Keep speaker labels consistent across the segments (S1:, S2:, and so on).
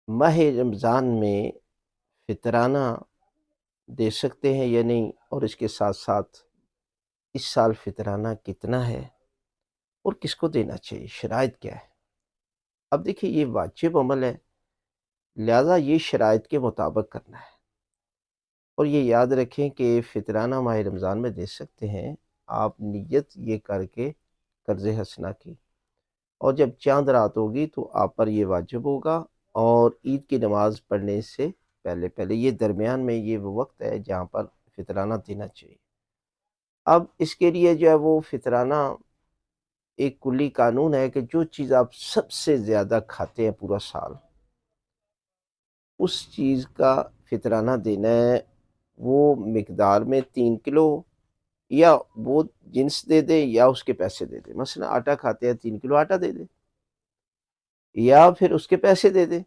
S1: ماہ رمضان میں فطرانہ دے سکتے ہیں یا نہیں، اور اس کے ساتھ ساتھ اس سال فطرانہ کتنا ہے اور کس کو دینا چاہیے، شرائط کیا ہے؟ اب دیکھیے، یہ واجب عمل ہے، لہذا یہ شرائط کے مطابق کرنا ہے۔ اور یہ یاد رکھیں کہ فطرانہ ماہ رمضان میں دے سکتے ہیں آپ نیت یہ کر کے قرض حسنہ کی، اور جب چاند رات ہوگی تو آپ پر یہ واجب ہوگا، اور عید کی نماز پڑھنے سے پہلے پہلے یہ درمیان میں یہ وہ وقت ہے جہاں پر فطرانہ دینا چاہیے۔ اب اس کے لیے جو ہے وہ فطرانہ ایک کلی قانون ہے کہ جو چیز آپ سب سے زیادہ کھاتے ہیں پورا سال، اس چیز کا فطرانہ دینا ہے۔ وہ مقدار میں 3 کلو، یا وہ جنس دے دے یا اس کے پیسے دے دے۔ مثلا آٹا کھاتے ہیں، 3 کلو آٹا دے دے، یا پھر اس کے پیسے دے دے،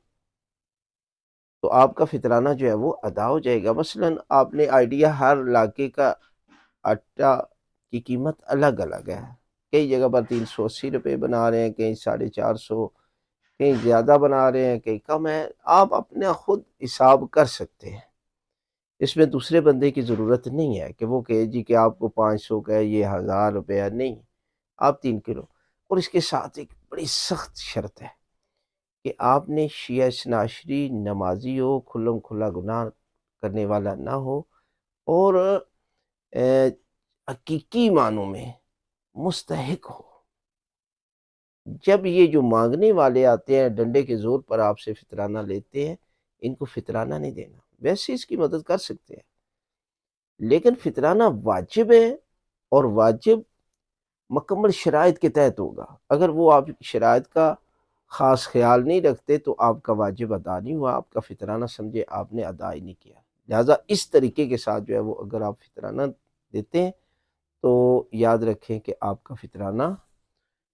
S1: تو آپ کا فطرانہ جو ہے وہ ادا ہو جائے گا۔ مثلا آپ نے آئیڈیا، ہر علاقے کا آٹا کی قیمت الگ الگ ہے، کئی جگہ پر 380 روپے بنا رہے ہیں، کہیں 450، کہیں زیادہ بنا رہے ہیں، کہیں کم ہے۔ آپ اپنا خود حساب کر سکتے ہیں، اس میں دوسرے بندے کی ضرورت نہیں ہے کہ وہ کہے جی کہ آپ کو 500 کا ہے، یہ 1000 روپے ہے، نہیں، آپ 3 کلو۔ اور اس کے ساتھ ایک بڑی سخت شرط ہے کہ آپ نے شیعہ اثنا عشری نمازی ہو، کھلم کھلا گناہ کرنے والا نہ ہو، اور حقیقی معنوں میں مستحق ہو۔ جب یہ جو مانگنے والے آتے ہیں، ڈنڈے کے زور پر آپ سے فطرانہ لیتے ہیں، ان کو فطرانہ نہیں دینا، ویسے اس کی مدد کر سکتے ہیں، لیکن فطرانہ واجب ہے، اور واجب مکمل شرائط کے تحت ہوگا۔ اگر وہ آپ شرائط کا خاص خیال نہیں رکھتے تو آپ کا واجب ادا نہیں ہوا، آپ کا فطرانہ سمجھے آپ نے ادا ہی نہیں کیا۔ لہٰذا اس طریقے کے ساتھ جو ہے وہ اگر آپ فطرانہ دیتے ہیں تو یاد رکھیں کہ آپ کا فطرانہ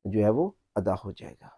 S1: جو ہے وہ ادا ہو جائے گا۔